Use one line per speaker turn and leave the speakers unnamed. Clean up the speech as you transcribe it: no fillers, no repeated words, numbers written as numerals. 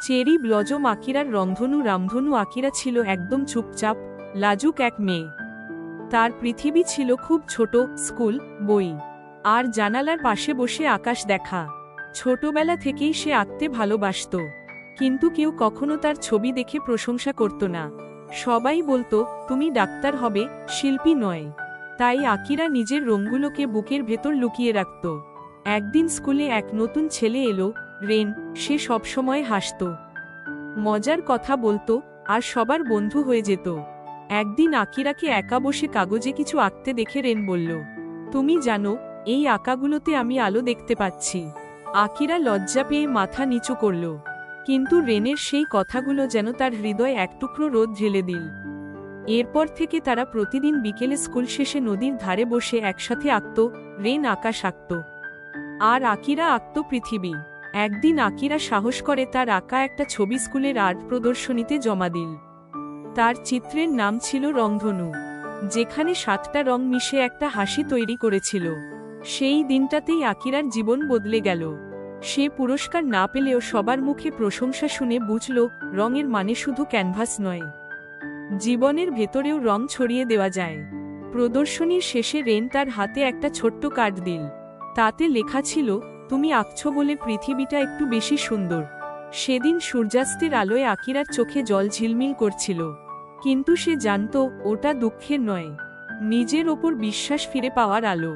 Cherry blossom আকিরার রংধনু রামধনু। Akira ছিল একদম চুপচাপ, লাজুক এক মেয়ে। তার পৃথিবী ছিল খুব ছোট, স্কুল, বই আর জানালার পাশে বসে আকাশ দেখা। ছোটবেলা থেকেই সে আঁকতে ভালোবাসত, কিন্তু কেউ কখনো তার ছবি দেখে প্রশংসা করত না। সবাই বলতো, তুমি ডাক্তার হবে, শিল্পী নয়। তাই আকিরা নিজের রঙগুলোকে বুকের ভেতর লুকিয়ে রাখত। একদিন স্কুলে এক নতুন ছেলে এলো, রেন। সে সবসময় হাসত, মজার কথা বলতো আর সবার বন্ধু হয়ে যেত। একদিন আকিরাকে একা বসে কাগজে কিছু আঁকতে দেখে রেন বলল, তুমি জানো, এই আঁকাগুলোতে আমি আলো দেখতে পাচ্ছি। আকিরা লজ্জা পেয়ে মাথা নিচু করল, কিন্তু রেনের সেই কথাগুলো যেন তার হৃদয়ে এক টুকরো রোদ ঢেলে দিল। এরপর থেকে তারা প্রতিদিন বিকেলে স্কুল শেষে নদীর ধারে বসে একসাথে আঁকত। রেন আকাশ আঁকত আর আকিরা আঁকত পৃথিবী। একদিন আকিরা সাহস করে তার আঁকা একটা ছবি স্কুলের আর্ট প্রদর্শনীতে জমা দিল। তার চিত্রের নাম ছিল রংধনু, যেখানে 7টা রং মিশে একটা হাসি তৈরি করেছিল। সেই দিনটাতেই আকিরার জীবন বদলে গেল। সে পুরস্কার না পেলেও সবার মুখে প্রশংসা শুনে বুঝল, রঙের মানে শুধু ক্যানভাস নয়, জীবনের ভেতরেও রং ছড়িয়ে দেওয়া যায়। প্রদর্শনীর শেষে রেন তার হাতে একটা ছোট্ট কার্ড দিল। তাতে লেখা ছিল, তুমি আঁকছো বলে পৃথিবীটা একটু বেশি সুন্দর। সেদিন সূর্যাস্তের আলোয় আকিরার চোখে জল ঝিলমিল করছিল, কিন্তু সে জানত ওটা দুঃখের নয়, নিজের ওপর বিশ্বাস ফিরে পাওয়ার আলো।